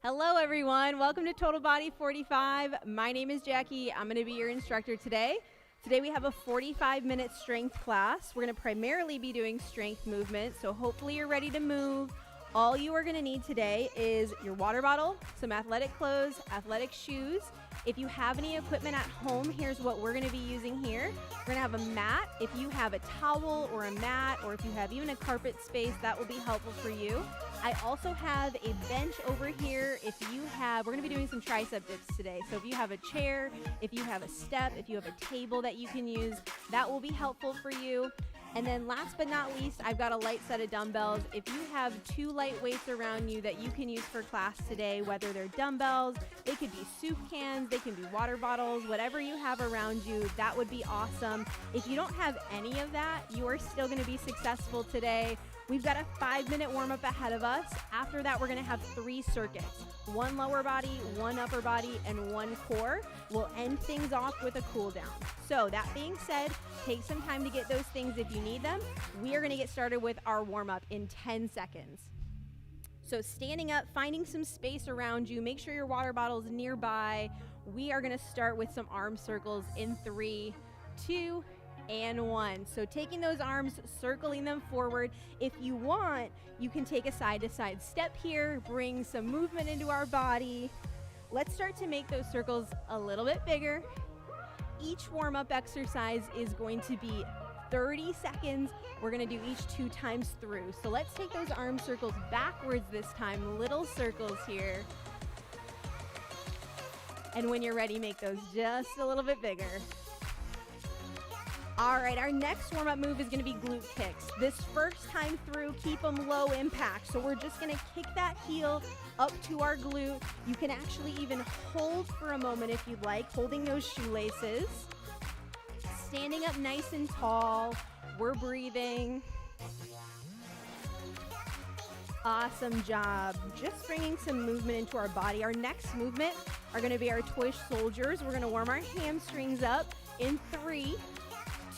Hello everyone, welcome to Total Body 45. My name is Jackie, I'm gonna be your instructor today. Today we have a 45-minute strength class. We're gonna primarily be doing strength movement, so hopefully you're ready to move. All you are gonna need today is your water bottle, some athletic clothes, athletic shoes. If you have any equipment at home, here's what we're gonna be using here. We're gonna have a mat. If you have a towel or a mat, or if you have even a carpet space, that will be helpful for you. I also have a bench over here. We're gonna be doing some tricep dips today. So if you have a chair, if you have a step, if you have a table that you can use, that will be helpful for you. And then last but not least, I've got a light set of dumbbells. If you have two light weights around you that you can use for class today, whether they're dumbbells, they could be soup cans, they can be water bottles, whatever you have around you, that would be awesome. If you don't have any of that, you are still gonna be successful today. We've got a 5-minute warm-up ahead of us. After that, we're gonna have 3 circuits. 1 lower body, 1 upper body, and 1 core. We'll end things off with a cool down. So that being said, take some time to get those things if you need them. We are gonna get started with our warm-up in 10 seconds. So standing up, finding some space around you, make sure your water bottle is nearby. We are gonna start with some arm circles in 3, 2, and 1. So taking those arms, circling them forward. If you want, you can take a side-to-side step here, bring some movement into our body. Let's start to make those circles a little bit bigger. Each warm-up exercise is going to be 30 seconds. We're gonna do each 2 times through. So let's take those arm circles backwards this time, little circles here. And when you're ready, make those just a little bit bigger. All right, our next warm-up move is gonna be glute kicks. This first time through, keep them low impact. So we're just gonna kick that heel up to our glute. You can actually even hold for a moment if you'd like, holding those shoelaces. Standing up nice and tall, we're breathing. Awesome job. Just bringing some movement into our body. Our next movement are gonna be our twist soldiers. We're gonna warm our hamstrings up in 3,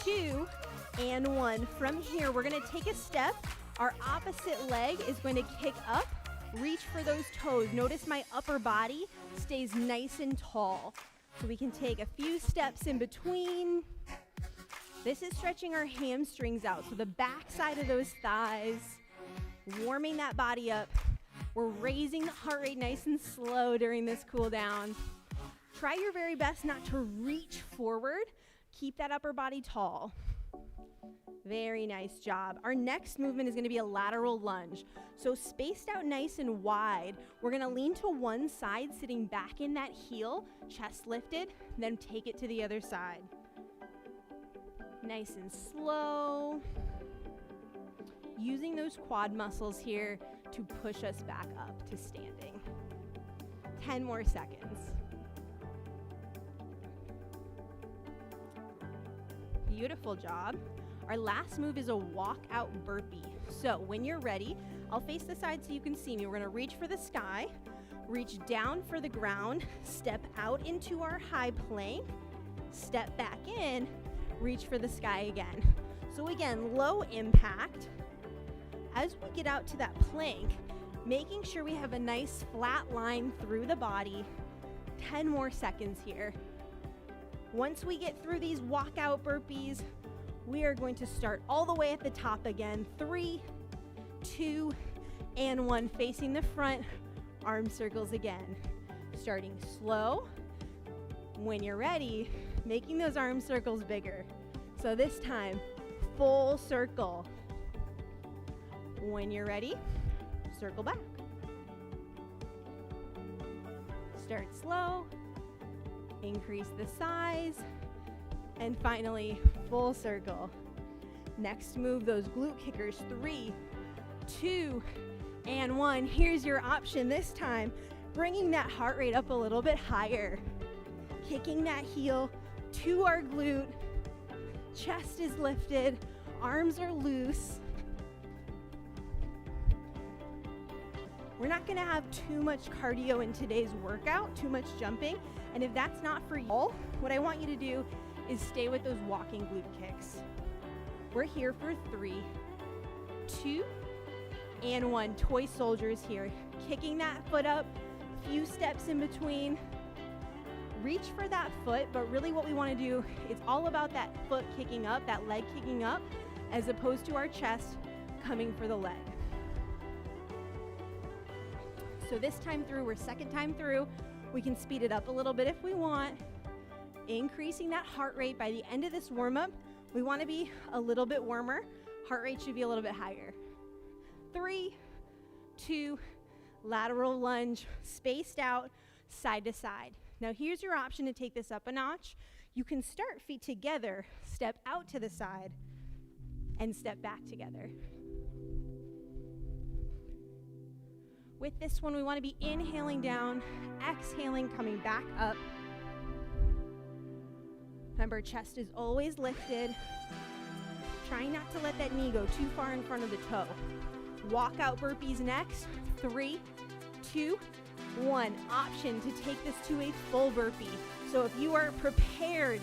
2, and 1. From here, we're gonna take a step. Our opposite leg is going to kick up, reach for those toes. Notice my upper body stays nice and tall. So we can take a few steps in between. This is stretching our hamstrings out, so the back side of those thighs, warming that body up. We're raising the heart rate nice and slow during this cool down. Try your very best not to reach forward. Keep that upper body tall. Very nice job. Our next movement is gonna be a lateral lunge. So spaced out nice and wide, we're gonna lean to one side, sitting back in that heel, chest lifted, then take it to the other side. Nice and slow. Using those quad muscles here to push us back up to standing. 10 more seconds. Beautiful job. Our last move is a walkout burpee. So when you're ready, I'll face the side so you can see me. We're gonna reach for the sky, reach down for the ground, step out into our high plank, step back in, reach for the sky again. So again, low impact. As we get out to that plank, making sure we have a nice flat line through the body. 10 more seconds here. Once we get through these walkout burpees, we are going to start all the way at the top again. 3, 2, and 1. Facing the front, arm circles again. Starting slow. When you're ready, making those arm circles bigger. So this time, full circle. When you're ready, circle back. Start slow. Increase the size, and finally, full circle. Next move, those glute kickers. 3, 2, and 1. Here's your option this time, bringing that heart rate up a little bit higher. Kicking that heel to our glute. Chest is lifted, arms are loose. We're not gonna have too much cardio in today's workout, too much jumping. And if that's not for you, what I want you to do is stay with those walking glute kicks. We're here for 3, 2, and 1. Toy soldiers here. Kicking that foot up, few steps in between. Reach for that foot, but really what we want to do, it's all about that foot kicking up, that leg kicking up, as opposed to our chest coming for the leg. So this time through, we're second time through, we can speed it up a little bit if we want, increasing that heart rate. By the end of this warm-up, we want to be a little bit warmer. Heart rate should be a little bit higher. 3, 2, lateral lunge, spaced out, side to side. Now here's your option to take this up a notch. You can start feet together, step out to the side, and step back together. With this one, we want to be inhaling down, exhaling, coming back up. Remember, chest is always lifted. Trying not to let that knee go too far in front of the toe. Walk out burpees next. 3, 2, 1. Option to take this to a full burpee. So if you are prepared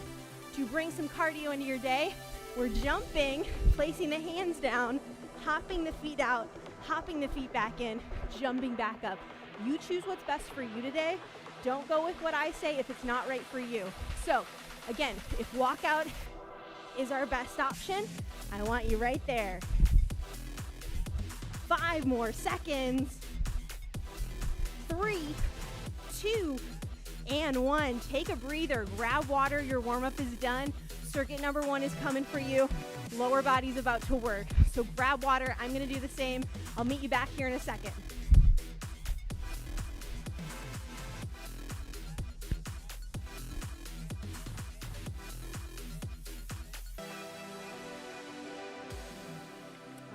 to bring some cardio into your day, we're jumping, placing the hands down, hopping the feet out, hopping the feet back in, jumping back up. You choose what's best for you today. Don't go with what I say if it's not right for you. So again, if walkout is our best option, I want you right there. 5 more seconds. 3, 2, and 1. Take a breather, grab water, your warm-up is done. Circuit number 1 is coming for you. Lower body's about to work. So grab water, I'm gonna do the same. I'll meet you back here in a second.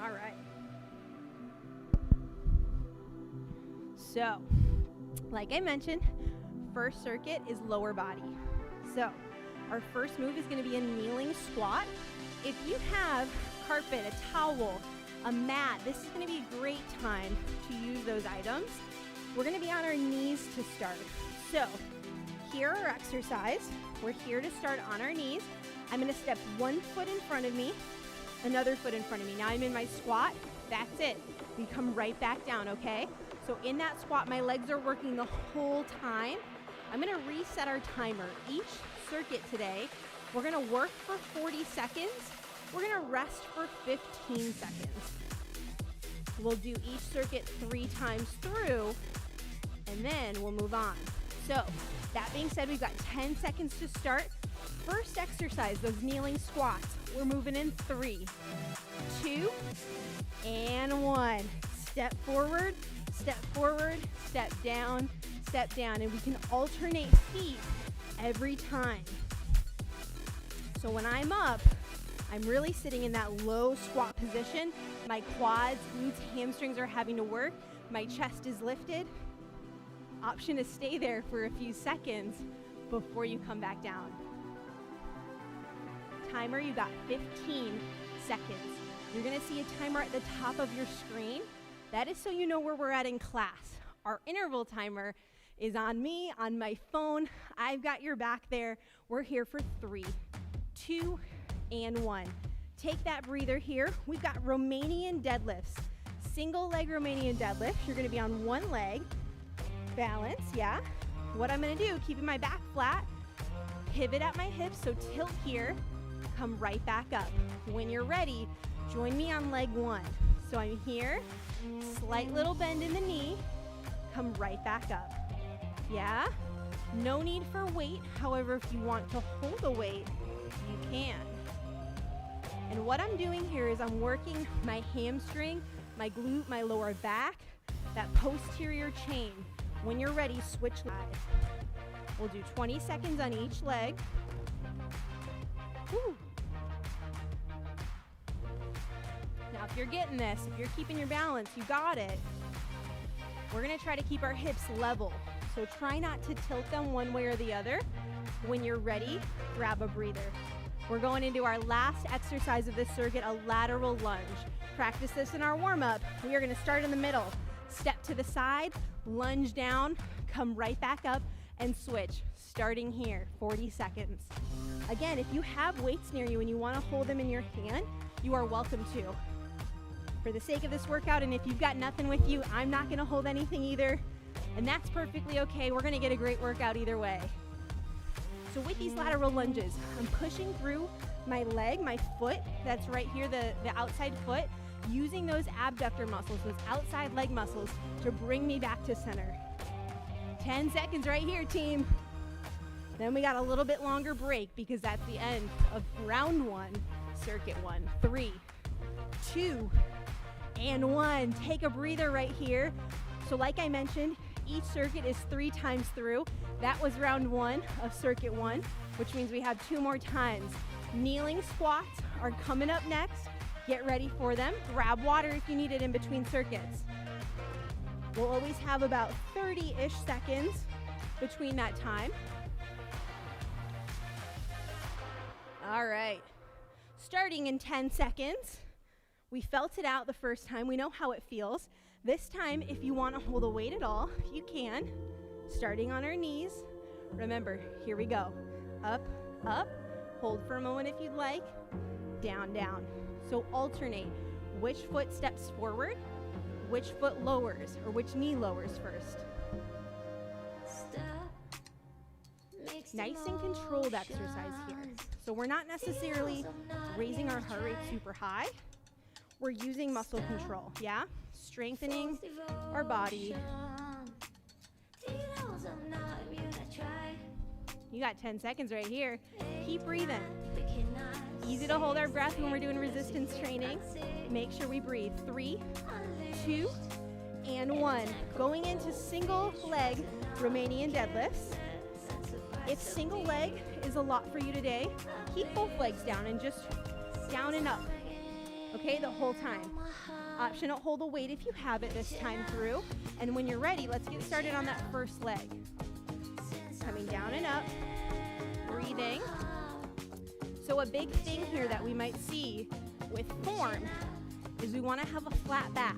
All right. So, like I mentioned, first circuit is lower body. So, our first move is going to be a kneeling squat. If you have carpet, a towel, a mat, this is going to be a great time to use those items. We're going to be on our knees to start. So, here our exercise. We're here to start on our knees. I'm going to step one foot in front of me, another foot in front of me. Now I'm in my squat. That's it. We come right back down, okay? So in that squat, my legs are working the whole time. I'm gonna reset our timer. Each circuit today, we're gonna work for 40 seconds. We're gonna rest for 15 seconds. We'll do each circuit 3 times through, and then we'll move on. So that being said, we've got 10 seconds to start. First exercise, those kneeling squats. We're moving in 3, 2, and 1. Step forward, step down, and we can alternate feet every time. So when I'm up, I'm really sitting in that low squat position. My quads, glutes, hamstrings are having to work. My chest is lifted. Option to stay there for a few seconds before you come back down. Timer, you got 15 seconds. You're gonna see a timer at the top of your screen. That is so you know where we're at in class. Our interval timer is on me, on my phone. I've got your back there. We're here for 3, 2, and 1. Take that breather here. We've got Romanian deadlifts. Single leg Romanian deadlift. You're gonna be on one leg. Balance, yeah. What I'm gonna do, keeping my back flat, pivot at my hips, so tilt here, come right back up. When you're ready, join me on leg 1. So I'm here, slight little bend in the knee, come right back up. Yeah? No need for weight. However, if you want to hold a weight, you can. And what I'm doing here is I'm working my hamstring, my glute, my lower back, that posterior chain. When you're ready, switch sides. We'll do 20 seconds on each leg. Woo. Now, if you're getting this, if you're keeping your balance, you got it. We're gonna try to keep our hips level. So try not to tilt them one way or the other. When you're ready, grab a breather. We're going into our last exercise of this circuit, a lateral lunge. Practice this in our warm-up. We are gonna start in the middle. Step to the side, lunge down, come right back up, and switch. Starting here, 40 seconds. Again, if you have weights near you and you wanna hold them in your hand, you are welcome to. For the sake of this workout, and if you've got nothing with you, I'm not gonna hold anything either. And that's perfectly okay. We're gonna get a great workout either way. So with these lateral lunges, I'm pushing through my leg, my foot, that's right here, the outside foot, using those abductor muscles, those outside leg muscles to bring me back to center. 10 seconds right here, team. Then we got a little bit longer break because that's the end of round 1, circuit 1. 3, 2, and 1. Take a breather right here. So like I mentioned, each circuit is 3 times through. That was round 1 of circuit 1, which means we have 2 more times. Kneeling squats are coming up next. Get ready for them. Grab water if you need it in between circuits. We'll always have about 30-ish seconds between that time. All right, starting in 10 seconds. We felt it out the first time. We know how it feels. This time, if you want to hold a weight at all, you can. Starting on our knees. Remember, here we go. Up, up. Hold for a moment if you'd like. Down, down. So alternate. Which foot steps forward, which foot lowers, or which knee lowers first. Nice and controlled exercise here. So we're not necessarily raising our heart rate super high. We're using muscle control, yeah? Strengthening our body. You got 10 seconds right here. Keep breathing. Easy to hold our breath when we're doing resistance training. Make sure we breathe. 3, 2, and 1. Going into single leg Romanian deadlifts. If single leg is a lot for you today, keep both legs down and just down and up. Okay, the whole time. Optional hold a weight if you have it this time through. And when you're ready, let's get started on that first leg. Coming down and up, breathing. So a big thing here that we might see with form is we want to have a flat back.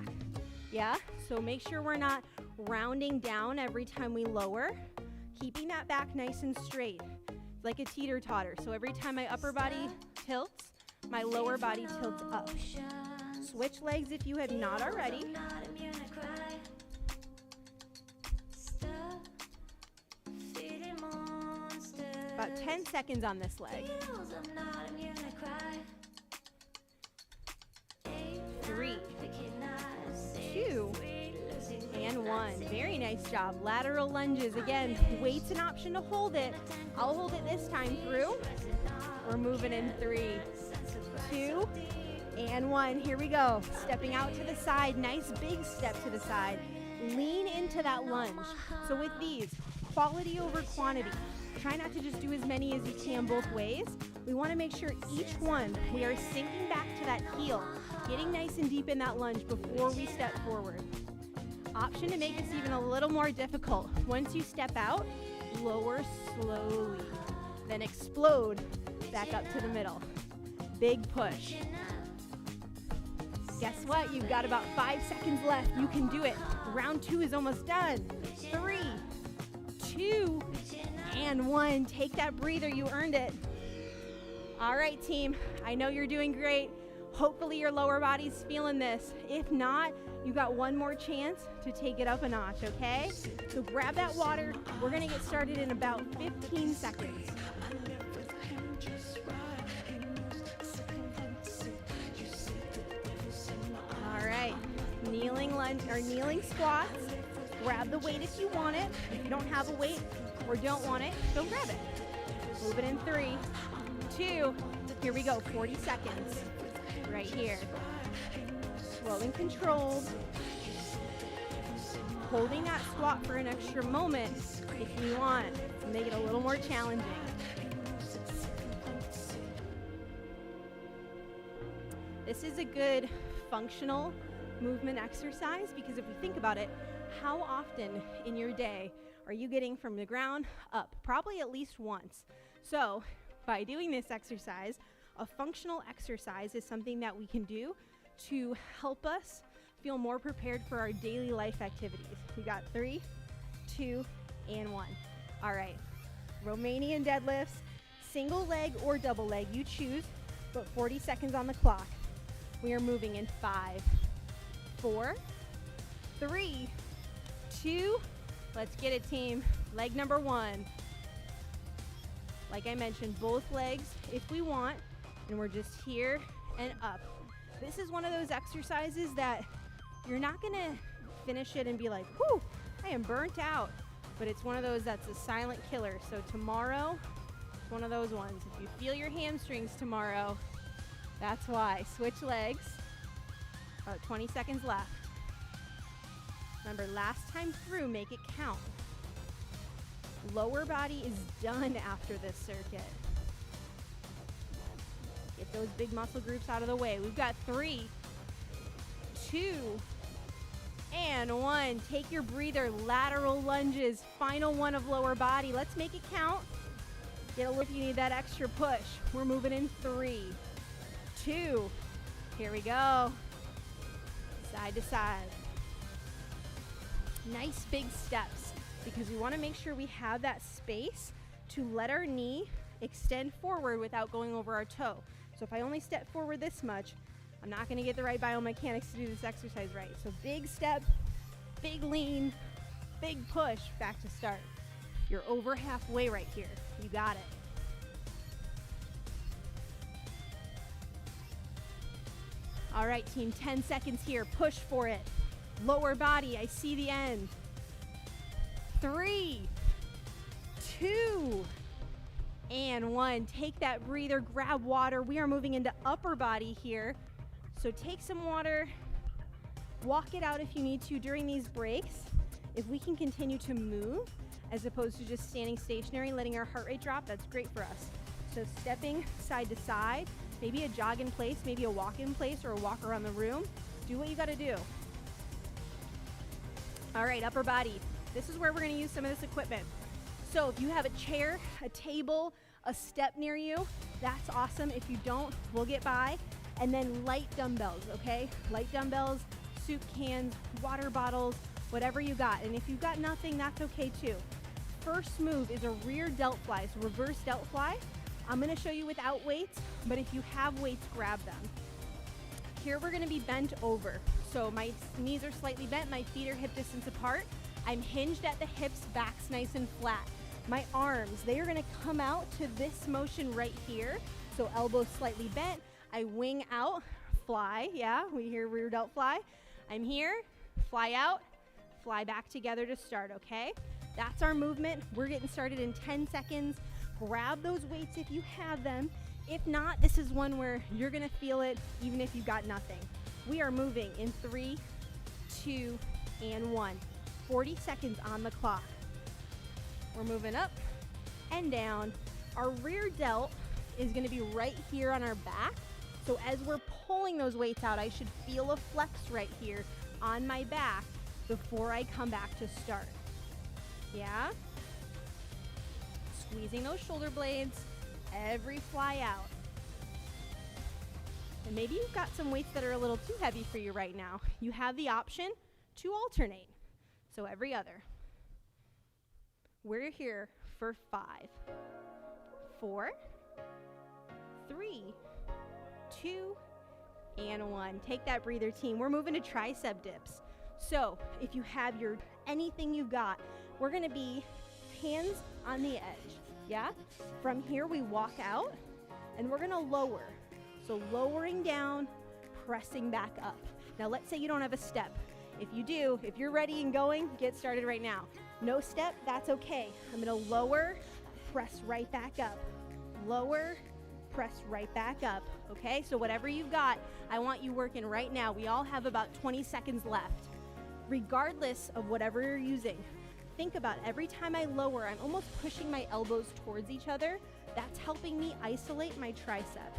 Yeah, so make sure we're not rounding down every time we lower. Keeping that back nice and straight, like a teeter-totter. So every time my upper body tilts, my lower body tilts up. Switch legs if you have not already. About 10 seconds on this leg. 3, 2, and 1. Very nice job. Lateral lunges. Again, weight's an option to hold it. I'll hold it this time through. We're moving in 3, 2, and 1. Here we go. Stepping out to the side. Nice big step to the side. Lean into that lunge. So with these, quality over quantity. Try not to just do as many as you can both ways. We want to make sure each one we are sinking back to that heel, getting nice and deep in that lunge before we step forward. Option to make this even a little more difficult. Once you step out, lower slowly, then explode back up to the middle. Big push. Guess what? You've got about 5 seconds left. You can do it. Round 2 is almost done. 3, 2, and 1. Take that breather. You earned it. All right, team. I know you're doing great. Hopefully your lower body's feeling this. If not, you got one more chance to take it up a notch, okay? So grab that water. We're gonna get started in about 15 seconds. All right, kneeling lunge or kneeling squats. Grab the weight if you want it. If you don't have a weight or don't want it, don't grab it. Move it in 3, 2, here we go, 40 seconds. Right here. Slow and controlled. Holding that squat for an extra moment if you want to make it a little more challenging. This is a good functional movement exercise because if we think about it, how often in your day are you getting from the ground up? Probably at least once. So by doing this exercise, a functional exercise is something that we can do to help us feel more prepared for our daily life activities. We got 3, 2, and 1. All right, Romanian deadlifts, single leg or double leg, you choose, but 40 seconds on the clock. We are moving in 5, 4, 3, 2, Let's get it, team. Leg number 1. Like I mentioned, both legs if we want, and we're just here and up. This is one of those exercises that you're not gonna finish it and be like, whew, I am burnt out. But it's one of those that's a silent killer. So tomorrow, it's one of those ones. If you feel your hamstrings tomorrow, that's why. Switch legs. About 20 seconds left. Remember, last time through, make it count. Lower body is done after this circuit. Get those big muscle groups out of the way. We've got 3, 2, and 1. Take your breather, lateral lunges. Final one of lower body. Let's make it count. Get a look if you need that extra push. We're moving in 3, 2. Here we go. Side to side. Nice big steps, because we want to make sure we have that space to let our knee extend forward without going over our toe. So if I only step forward this much, I'm not going to get the right biomechanics to do this exercise right. So big step, big lean, big push, back to start. You're over halfway right here. You got it. All right, team, 10 seconds here. Push for it. Lower body, I see the end. 3, 2, and 1. Take that breather, grab water. We are moving into upper body here. So take some water, walk it out if you need to during these breaks. If we can continue to move as opposed to just standing stationary, letting our heart rate drop, that's great for us. So stepping side to side, maybe a jog in place, maybe a walk in place, or a walk around the room. Do what you gotta do. All right, upper body. This is where we're gonna use some of this equipment. So if you have a chair, a table, a step near you, that's awesome. If you don't, we'll get by. And then light dumbbells, okay? Light dumbbells, soup cans, water bottles, whatever you got. And if you've got nothing, that's okay too. First move is a rear delt fly, so reverse delt fly. I'm gonna show you without weights, but if you have weights, grab them. Here we're gonna be bent over. So my knees are slightly bent, my feet are hip distance apart. I'm hinged at the hips, back's nice and flat. My arms, they are gonna come out to this motion right here. So elbows slightly bent, I wing out, fly, yeah, we hear rear delt fly. I'm here, fly out, fly back together to start, okay? That's our movement. We're getting started in 10 seconds. Grab those weights if you have them. If not, this is one where you're gonna feel it even if you've got nothing. We are moving in 3, 2, and 1. 40 seconds on the clock. We're moving up and down. Our rear delt is gonna be right here on our back. So as we're pulling those weights out, I should feel a flex right here on my back before I come back to start. Yeah? Squeezing those shoulder blades, every fly out. And maybe you've got some weights that are a little too heavy for you right now. You have the option to alternate. So every other. We're here for 5, 4, 3, 2, and 1. Take that breather, team. We're moving to tricep dips. So if you have anything you've got, we're gonna be hands on the edge, yeah? From here we walk out and we're gonna lower. So lowering down, pressing back up. Now let's say you don't have a step. If you do, if you're ready and going, get started right now. No step, that's okay. I'm gonna lower, press right back up. Lower, press right back up, okay? So whatever you've got, I want you working right now. We all have about 20 seconds left. Regardless of whatever you're using, think about every time I lower, I'm almost pushing my elbows towards each other. That's helping me isolate my tricep.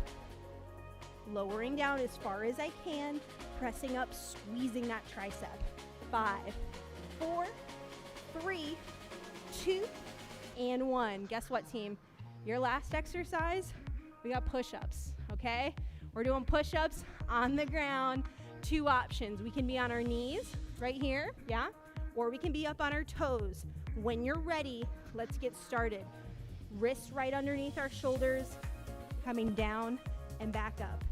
Lowering down as far as I can, pressing up, squeezing that tricep. 5, 4, 3, 2, and 1. Guess what, team? Your last exercise, we got push-ups, okay? We're doing push-ups on the ground. 2 options. We can be on our knees right here, yeah? Or we can be up on our toes. When you're ready, let's get started. Wrists right underneath our shoulders, coming down and back up.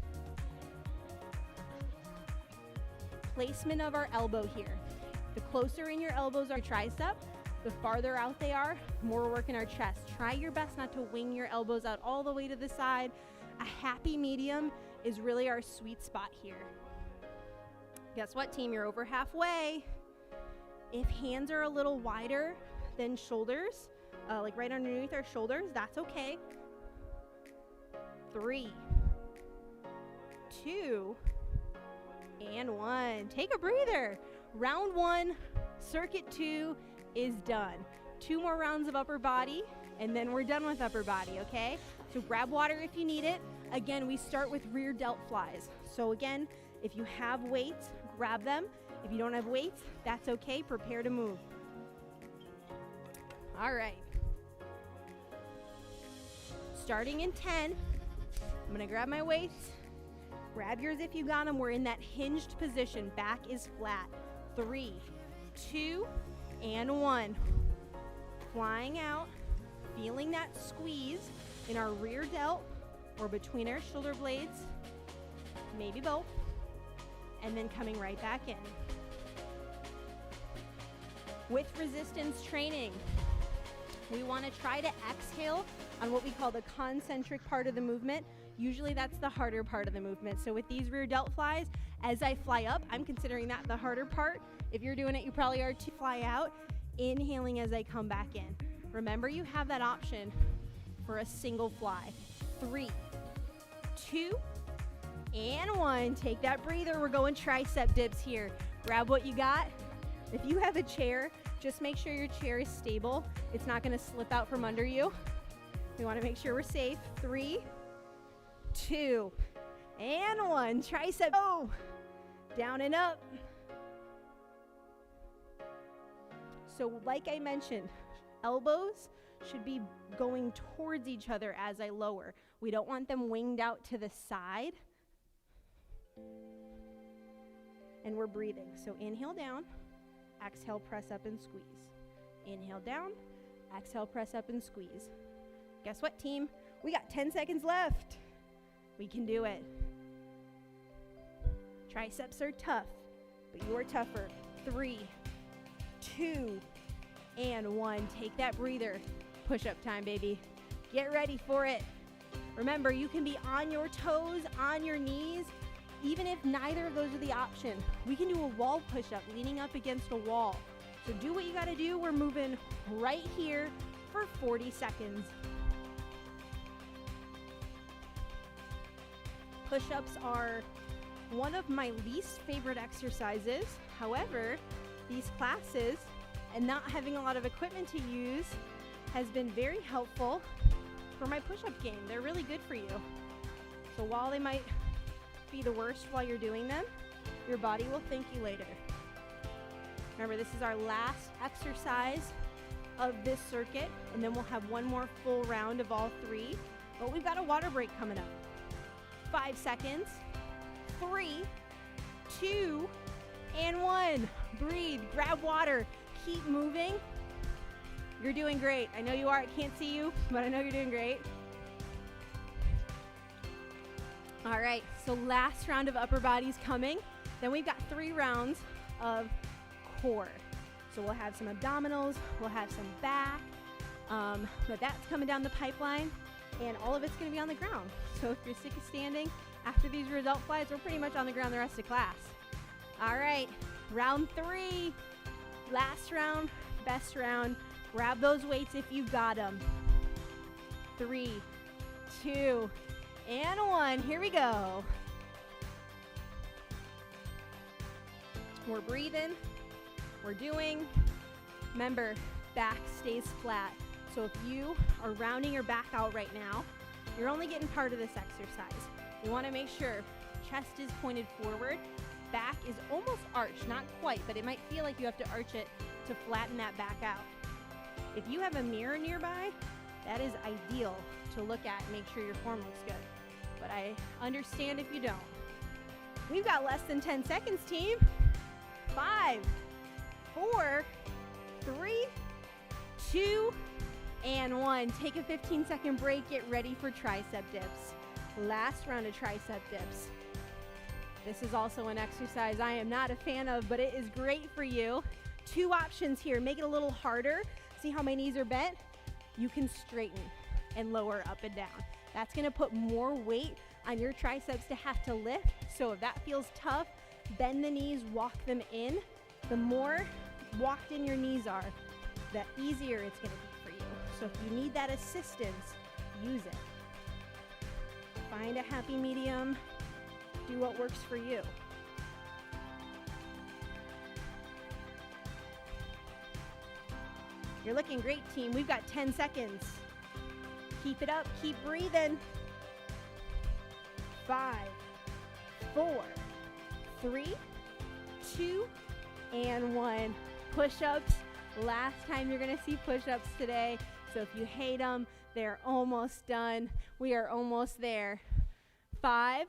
Placement of our elbow here. The closer in your elbows are tricep, The farther out they are, the more we're working our chest. Try your best not to wing your elbows out all the way to the side. A happy medium is really our sweet spot here. Guess what, team? You're over halfway. If hands are a little wider than shoulders, like right underneath our shoulders, that's okay. 3, 2, and 1. Take a breather. Round 1, circuit 2 is done. 2 more rounds of upper body, and then we're done with upper body, okay? So grab water if you need it. Again, we start with rear delt flies. So again, if you have weights, grab them. If you don't have weights, that's okay. Prepare to move. All right. Starting in 10, I'm gonna grab my weights. Grab yours if you got them. We're in that hinged position. Back is flat. 3, 2, and 1. Flying out, feeling that squeeze in our rear delt or between our shoulder blades, maybe both, and then coming right back in. With resistance training, we want to try to exhale on what we call the concentric part of the movement. Usually that's the harder part of the movement. So with these rear delt flies, as I fly up, I'm considering that the harder part. If you're doing it, you probably are to fly out, inhaling as I come back in. Remember, you have that option for a single fly. 3, 2, and 1. Take that breather. We're going tricep dips here. Grab what you got. If you have a chair, just make sure your chair is stable. It's not going to slip out from under you. We want to make sure we're safe. 3, 2, and 1. Tricep. Oh, down and up. So like I mentioned, elbows should be going towards each other as I lower. We don't want them winged out to the side. And we're breathing. So inhale down, exhale, press up and squeeze. Inhale down, exhale, press up and squeeze. Guess what, team? We got 10 seconds left. We can do it. Triceps are tough, but you are tougher. 3, 2, and 1. Take that breather. Push-up time, baby. Get ready for it. Remember, you can be on your toes, on your knees, even if neither of those are the option. We can do a wall push-up, leaning up against a wall. So do what you gotta do. We're moving right here for 40 seconds. Push-ups are one of my least favorite exercises. However, these classes and not having a lot of equipment to use has been very helpful for my push-up game. They're really good for you. So while they might be the worst while you're doing them, your body will thank you later. Remember, this is our last exercise of this circuit, and then we'll have one more full round of all 3. But we've got a water break coming up. 5 seconds. 3, 2, and 1. Breathe, grab water, keep moving. You're doing great. I know you are. I can't see you, but I know you're doing great. All right, so last round of upper body's coming. Then we've got 3 rounds of core. So we'll have some abdominals, we'll have some back, but that's coming down the pipeline, and all of it's gonna be on the ground. So if you're sick of standing, after these rear delt flies, we're pretty much on the ground the rest of class. All right, round 3, last round, best round. Grab those weights if you've got them. 3, 2, and 1. Here we go. We're breathing. We're doing. Remember, back stays flat. So if you are rounding your back out right now, you're only getting part of this exercise. You want to make sure chest is pointed forward. Back is almost arched, not quite, but it might feel like you have to arch it to flatten that back out. If you have a mirror nearby, that is ideal to look at and make sure your form looks good. But I understand if you don't. We've got less than 10 seconds, team. 5, 4, 3, 2, and 1. Take a 15-second break. Get ready for tricep dips. Last round of tricep dips. This is also an exercise I am not a fan of, but it is great for you. 2 options here. Make it a little harder. See how my knees are bent? You can straighten and lower up and down. That's gonna put more weight on your triceps to have to lift. So if that feels tough, bend the knees, walk them in. The more walked in your knees are, the easier it's gonna be for you. So if you need that assistance, use it. Find a happy medium, do what works for you. You're looking great, team. We've got 10 seconds. Keep it up, keep breathing. 5, 4, 3, 2, and 1. Push-ups. Last time you're gonna see push-ups today. So if you hate them, they're almost done. We are almost there. 5,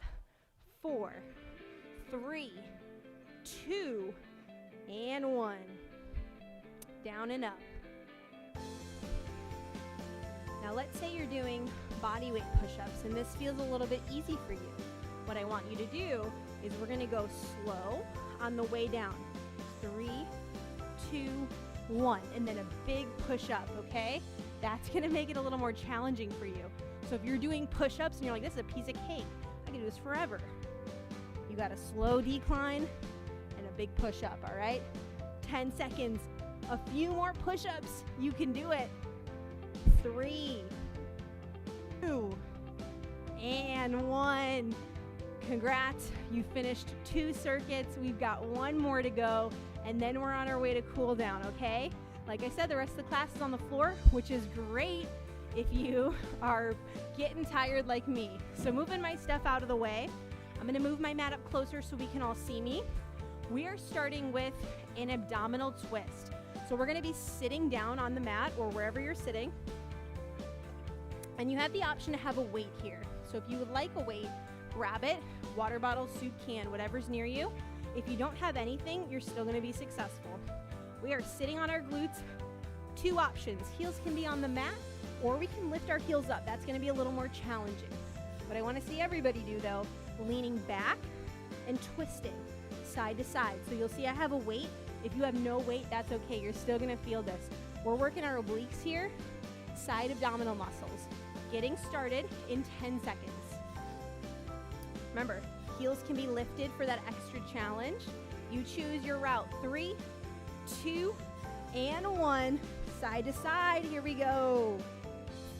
4, 3, 2, and 1. Down and up. Now let's say you're doing body weight push-ups and this feels a little bit easy for you. What I want you to do is we're gonna go slow on the way down. 3, 2, 1, and then a big push-up, okay? That's gonna make it a little more challenging for you. So if you're doing push-ups and you're like, this is a piece of cake, I can do this forever. You got a slow decline and a big push-up, all right? 10 seconds, a few more push-ups, you can do it. 3, 2, and 1. Congrats, you finished 2 circuits. We've got 1 more to go, and then we're on our way to cool down, okay? Like I said, the rest of the class is on the floor, which is great if you are getting tired like me. So moving my stuff out of the way, I'm gonna move my mat up closer so we can all see me. We are starting with an abdominal twist. So we're gonna be sitting down on the mat or wherever you're sitting. And you have the option to have a weight here. So if you would like a weight, grab it, water bottle, soup can, whatever's near you. If you don't have anything, you're still gonna be successful. We are sitting on our glutes. 2 options. Heels can be on the mat or we can lift our heels up. That's gonna be a little more challenging. What I wanna see everybody do though, leaning back and twisting side to side. So you'll see I have a weight. If you have no weight, that's okay. You're still gonna feel this. We're working our obliques here, side abdominal muscles. Getting started in 10 seconds. Remember, heels can be lifted for that extra challenge. You choose your route. 3, 2, and 1. Side to side, here we go.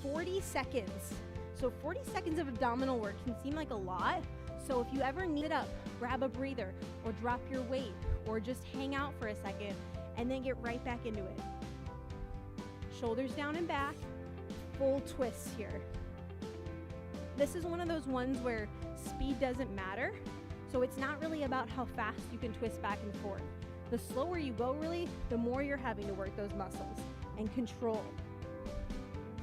40 seconds. So 40 seconds of abdominal work can seem like a lot. So if you ever need it up, grab a breather or drop your weight or just hang out for a second and then get right back into it. Shoulders down and back, full twists here. This is one of those ones where speed doesn't matter. So it's not really about how fast you can twist back and forth. The slower you go really, the more you're having to work those muscles and control.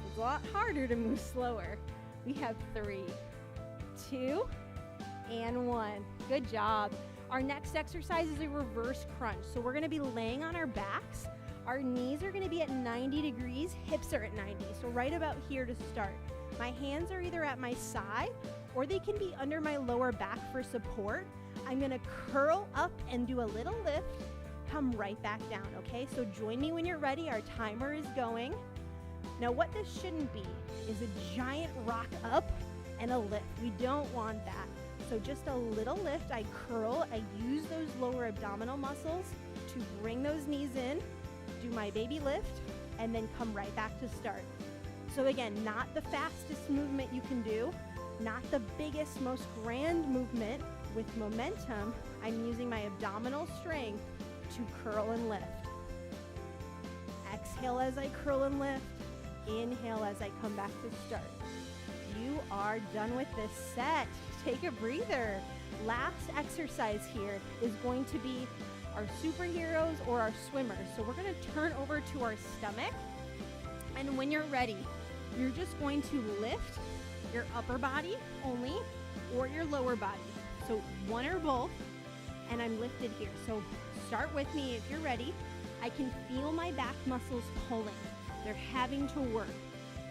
It's a lot harder to move slower. We have 3, 2, and 1. Good job. Our next exercise is a reverse crunch. So we're gonna be laying on our backs. Our knees are gonna be at 90 degrees, hips are at 90. So right about here to start. My hands are either at my side or they can be under my lower back for support. I'm gonna curl up and do a little lift, come right back down, okay? So join me when you're ready. Our timer is going. Now what this shouldn't be is a giant rock up and a lift. We don't want that. So just a little lift, I curl, I use those lower abdominal muscles to bring those knees in, do my baby lift, and then come right back to start. So again, not the fastest movement you can do, not the biggest, most grand movement. With momentum, I'm using my abdominal strength to curl and lift. Exhale as I curl and lift, inhale as I come back to start. You are done with this set. Take a breather. Last exercise here is going to be our superheroes or our swimmers. So we're gonna turn over to our stomach. And when you're ready, you're just going to lift your upper body only or your lower body. So one or both, and I'm lifted here. So start with me if you're ready. I can feel my back muscles pulling. They're having to work.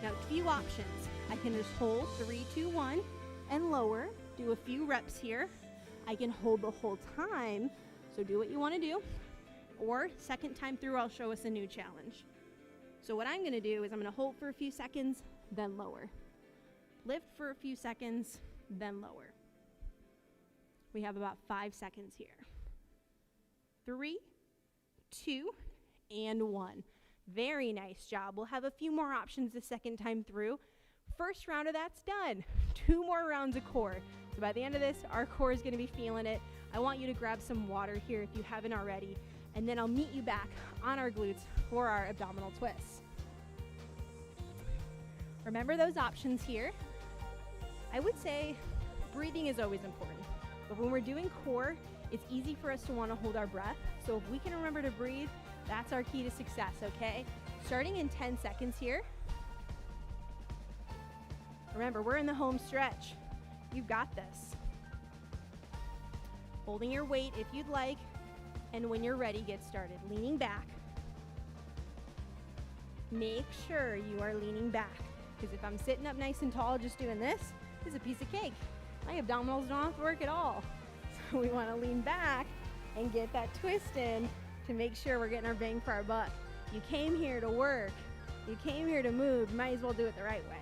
Now, a few options. I can just hold 3, 2, 1 and lower. Do a few reps here. I can hold the whole time. So do what you want to do. Or second time through, I'll show us a new challenge. So what I'm gonna do is I'm gonna hold for a few seconds, then lower. Lift for a few seconds, then lower. We have about 5 seconds here. 3, 2, and 1. Very nice job. We'll have a few more options the second time through. First round of that's done. 2 more rounds of core. So by the end of this, our core is gonna be feeling it. I want you to grab some water here if you haven't already, and then I'll meet you back on our glutes for our abdominal twists. Remember those options here. I would say breathing is always important, but when we're doing core, it's easy for us to want to hold our breath. So if we can remember to breathe, that's our key to success, okay? Starting in 10 seconds here. Remember, we're in the home stretch. You've got this. Holding your weight if you'd like, and when you're ready, get started. Leaning back. Make sure you are leaning back, because if I'm sitting up nice and tall just doing this, it's a piece of cake. My abdominals don't have to work at all. So we want to lean back and get that twist in to make sure we're getting our bang for our buck. You came here to work. You came here to move. You might as well do it the right way.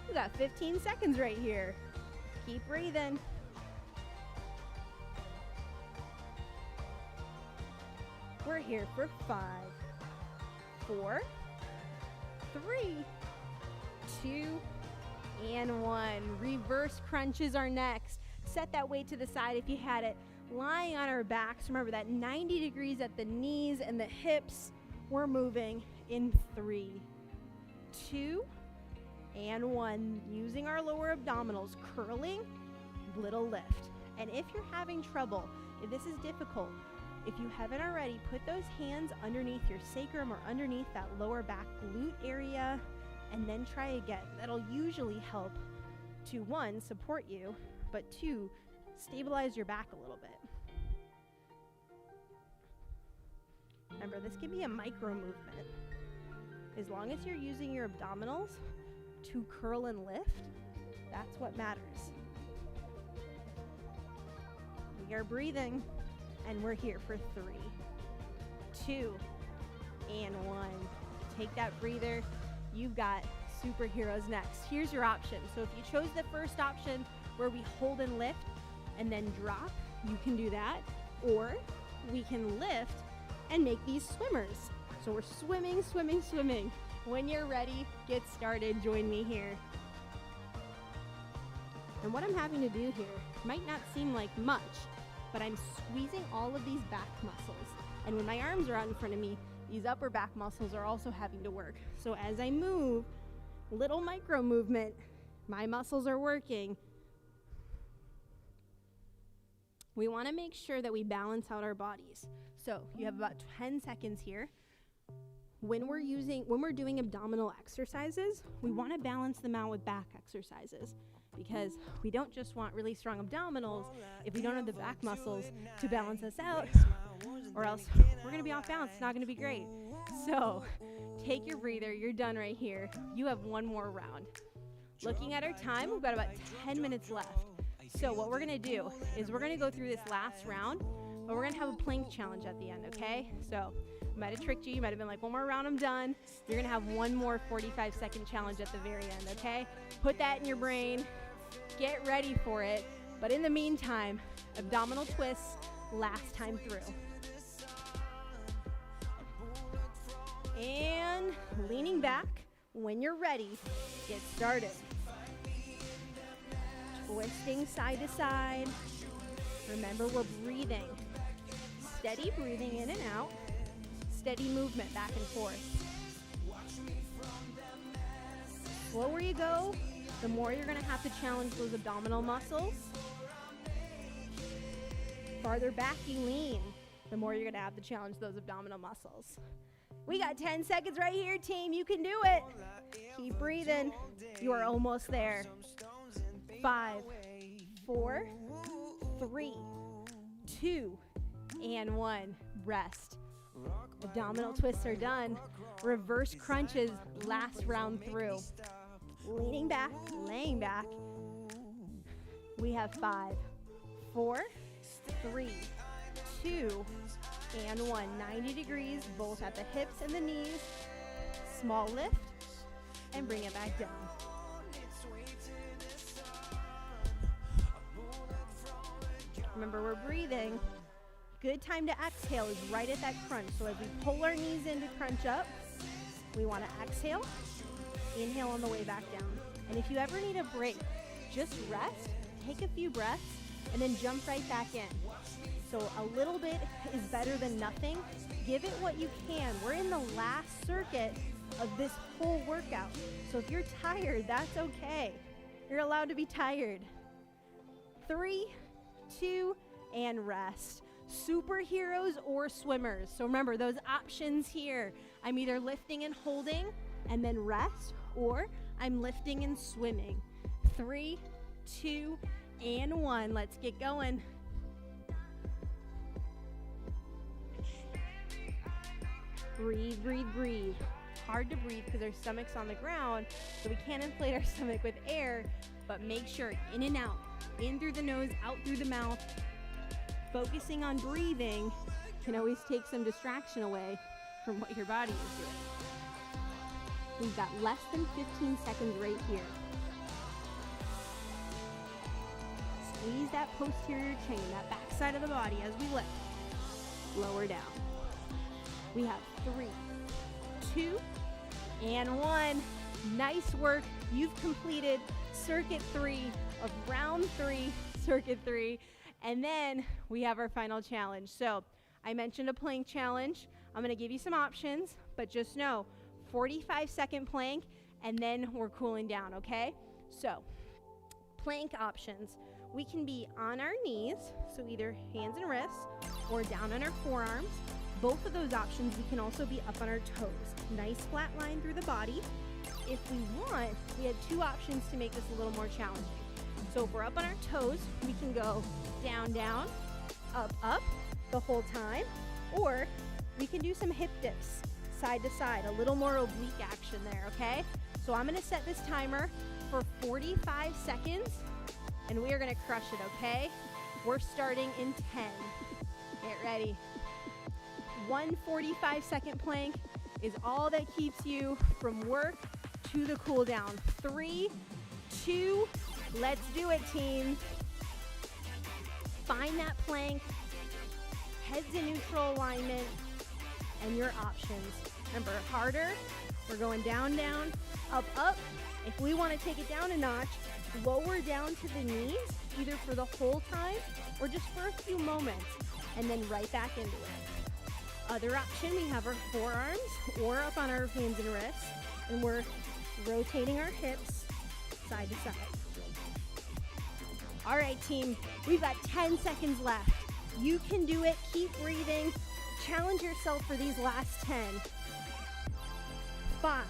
We got 15 seconds right here. Keep breathing. We're here for 5, 4, 3, 2, and 1. Reverse crunches are next. Set that weight to the side if you had it. Lying on our backs. Remember that 90 degrees at the knees and the hips. We're moving in 3, 2, and 1. Using our lower abdominals, curling, little lift. And if you're having trouble, if this is difficult, if you haven't already, put those hands underneath your sacrum or underneath that lower back glute area, and then try again. That'll usually help to, 1, support you, but 2, stabilize your back a little bit. Remember, this can be a micro movement. As long as you're using your abdominals to curl and lift, that's what matters. We are breathing, and we're here for 3, 2, and 1. Take that breather. You've got superheroes next. Here's your option. So if you chose the first option where we hold and lift and then drop, you can do that. Or we can lift and make these swimmers. So we're swimming, swimming, swimming. When you're ready, get started. Join me here. And what I'm having to do here might not seem like much, but I'm squeezing all of these back muscles. And when my arms are out in front of me, these upper back muscles are also having to work. So as I move, little micro movement, my muscles are working. We want to make sure that we balance out our bodies. So you have about 10 seconds here. When we're doing abdominal exercises, we want to balance them out with back exercises, because we don't just want really strong abdominals if we don't have the back muscles to balance us out, or else we're going to be off balance. It's not going to be great. So take your breather. You're done right here. You have 1 more round. Looking at our time, we've got about 10 minutes left. So what we're going to do is we're going to go through this last round, but we're going to have a plank challenge at the end, okay? So I might have tricked you. You might have been like, 1 more round, I'm done. You're going to have 1 more 45-second challenge at the very end, okay? Put that in your brain. Get ready for it. But in the meantime, abdominal twists last time through. And leaning back. When you're ready, get started. Twisting side to side. Remember, we're breathing. Steady breathing in and out. Steady movement back and forth. The slower you go, the more you're going to have to challenge those abdominal muscles. Farther back you lean, the more you're going to have to challenge those abdominal muscles. We got 10 seconds right here, team. You can do it. Keep breathing. You are almost there. 5, 4, 3, 2, and 1. Rest. Abdominal twists are done. Reverse crunches last round through. Leaning back, laying back. We have 5, 4, 3, 2, and 1. 90 degrees, both at the hips and the knees. Small lift, and bring it back down. Remember, we're breathing. Good time to exhale is right at that crunch. So as we pull our knees in to crunch up, we want to exhale, inhale on the way back down. And if you ever need a break, just rest, take a few breaths, and then jump right back in. So a little bit is better than nothing. Give it what you can. We're in the last circuit of this whole workout. So if you're tired, that's okay. You're allowed to be tired. 3, 2, and rest. Superheroes or swimmers. So remember those options here. I'm either lifting and holding and then rest, or I'm lifting and swimming. 3, 2, and 1. Let's get going. Breathe, breathe, breathe. Hard to breathe because our stomach's on the ground, so we can't inflate our stomach with air, but make sure in and out. In through the nose, out through the mouth. Focusing on breathing can always take some distraction away from what your body is doing. We've got less than 15 seconds right here. Squeeze that posterior chain, that back side of the body as we lift. Lower down. We have 3, 2, and 1. Nice work. You've completed circuit 3 of round 3, circuit 3. And then we have our final challenge. So I mentioned a plank challenge. I'm going to give you some options, but just know 45-second plank, and then we're cooling down, okay? So plank options. We can be on our knees, so either hands and wrists, or down on our forearms. Both of those options, we can also be up on our toes. Nice flat line through the body. If we want, we have 2 options to make this a little more challenging. So if we're up on our toes, we can go down, down, up, up the whole time, or we can do some hip dips side to side, a little more oblique action there, okay? So I'm gonna set this timer for 45 seconds, and we are gonna crush it, okay? We're starting in 10. Get ready. 1 45-second plank is all that keeps you from work to the cool down. 3, 2, let's do it, team. Find that plank, heads in neutral alignment, and your options. Remember, harder, we're going down, down, up, up. If we want to take it down a notch, lower down to the knees, either for the whole time or just for a few moments, and then right back into it. Other option, we have our forearms or up on our hands and wrists, and we're rotating our hips side to side. All right, team, we've got 10 seconds left. You can do it. Keep breathing. Challenge yourself for these last 10. 5,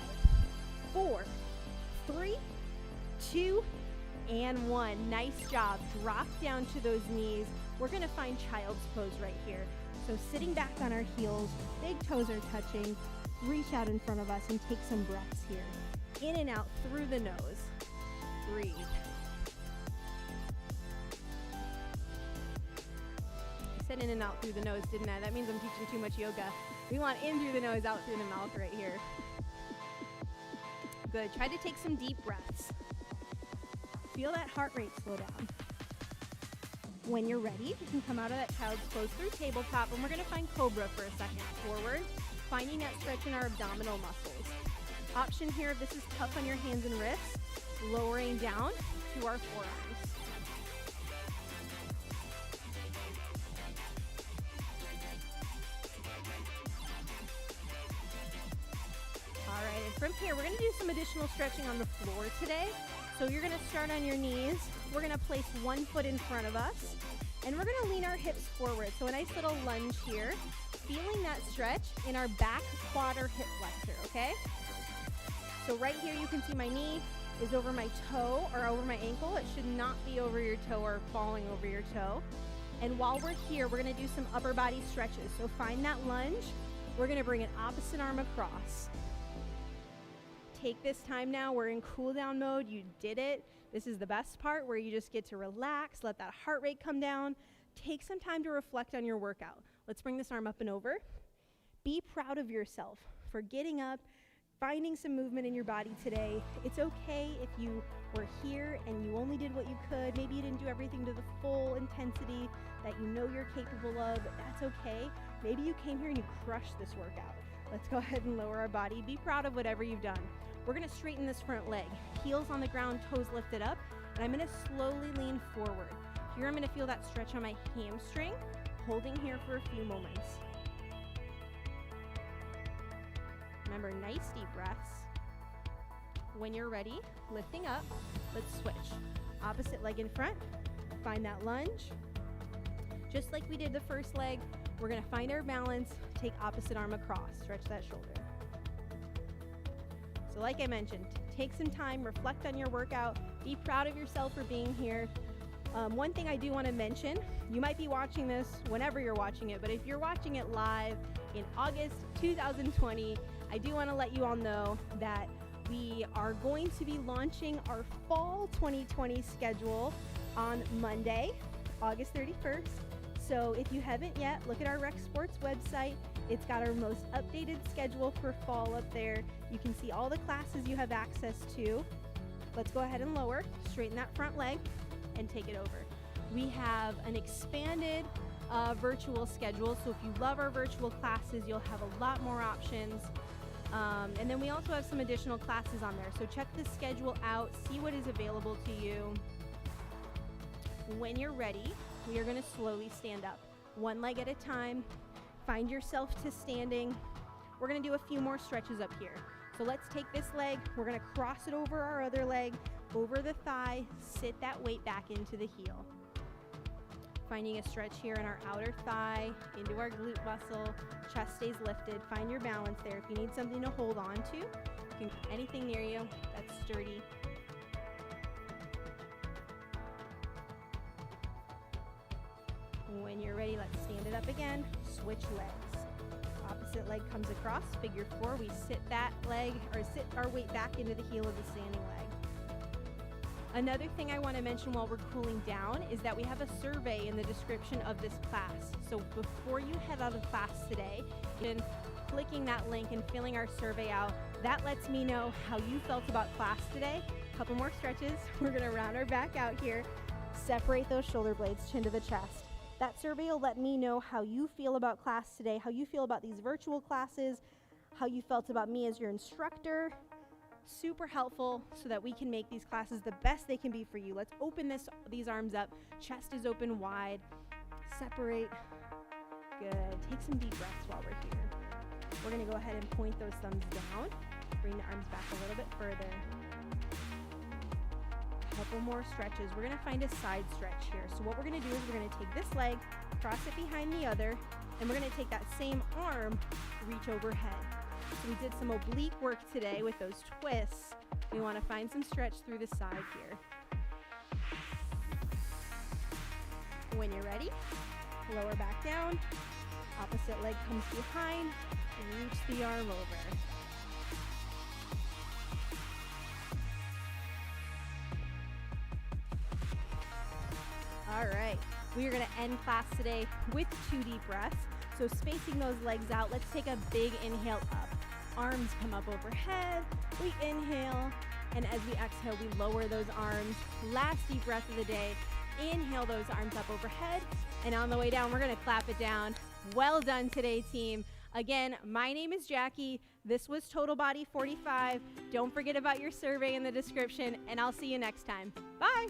4, 3, 2, and 1. Nice job. Drop down to those knees. We're going to find child's pose right here. So sitting back on our heels, big toes are touching. Reach out in front of us and take some breaths here. In and out through the nose. Breathe. I said in and out through the nose, didn't I? That means I'm teaching too much yoga. We want in through the nose, out through the mouth right here. Good. Try to take some deep breaths. Feel that heart rate slow down. When you're ready, you can come out of that child's pose through tabletop, and we're going to find cobra for a second. Forward, finding that stretch in our abdominal muscles. Option here, if this is tough on your hands and wrists, lowering down to our forearms. All right, and from here, we're going to do some additional stretching on the floor today. So you're going to start on your knees. We're going to place one foot in front of us, and we're going to lean our hips forward. So a nice little lunge here, feeling that stretch in our back quad or hip flexor, okay? So right here, you can see my knee is over my toe or over my ankle. It should not be over your toe or falling over your toe. And while we're here, we're going to do some upper body stretches. So find that lunge. We're going to bring an opposite arm across. Take this time now. We're in cool down mode. You did it. This is the best part where you just get to relax, let that heart rate come down. take some time to reflect on your workout. Let's bring this arm up and over. Be proud of yourself for getting up, finding some movement in your body today. It's okay if you were here and you only did what you could. Maybe you didn't do everything to the full intensity that you know you're capable of. That's okay. Maybe you came here and you crushed this workout. Let's go ahead and lower our body. Be proud of whatever you've done. We're gonna straighten this front leg. Heels on the ground, toes lifted up, and I'm gonna slowly lean forward. Here I'm gonna feel that stretch on my hamstring, holding here for a few moments. Remember, nice deep breaths. When you're ready, lifting up, let's switch. Opposite leg in front, find that lunge. Just like we did the first leg, we're gonna find our balance, take opposite arm across, stretch that shoulder. So like I mentioned, take some time, reflect on your workout, be proud of yourself for being here. One thing I do wanna mention, you might be watching this whenever you're watching it, but if you're watching it live in August 2020, I do wanna let you all know that we are going to be launching our fall 2020 schedule on Monday, August 31st. So if you haven't yet, look at our Rec Sports website. It's got our most updated schedule for fall up there. You can see all the classes you have access to. Let's go ahead and lower, straighten that front leg, and take it over. We have an expanded virtual schedule, so if you love our virtual classes, you'll have a lot more options. And then we also have some additional classes on there. So check the schedule out, see what is available to you. When you're ready, we are gonna slowly stand up. One leg at a time, find yourself to standing. We're gonna do a few more stretches up here. So let's take this leg, we're gonna cross it over our other leg, over the thigh, sit that weight back into the heel. Finding a stretch here in our outer thigh, into our glute muscle, chest stays lifted. Find your balance there. If you need something to hold on to, you can put anything near you that's sturdy. When you're ready, let's stand it up again, switch legs. Opposite leg comes across, figure four. We sit that leg, or sit our weight back into the heel of the standing leg. Another thing I want to mention while we're cooling down is that we have a survey in the description of this class. So before you head out of class today, and clicking that link and filling our survey out, that lets me know how you felt about class today. A couple more stretches. We're going to round our back out here. Separate those shoulder blades, chin to the chest. That survey will let me know how you feel about class today, how you feel about these virtual classes, how you felt about me as your instructor. Super helpful so that we can make these classes the best they can be for you. Let's open these arms up. Chest is open wide. Separate. Good. Take some deep breaths while we're here. We're going to go ahead and point those thumbs down. Bring the arms back a little bit further. Couple more stretches. We're going to find a side stretch here. So what we're going to do is we're going to take this leg, cross it behind the other, and we're going to take that same arm, reach overhead. So we did some oblique work today with those twists. We want to find some stretch through the side here. When you're ready, lower back down. Opposite leg comes behind. Reach the arm over. All right, we are going to end class today with 2 deep breaths. So spacing those legs out, let's take a big inhale up. Arms come up overhead, we inhale, and as we exhale, we lower those arms. Last deep breath of the day, inhale those arms up overhead, and on the way down, we're gonna clap it down. Well done today, team. Again, my name is Jackie. This was Total Body 45. Don't forget about your survey in the description, and I'll see you next time. Bye.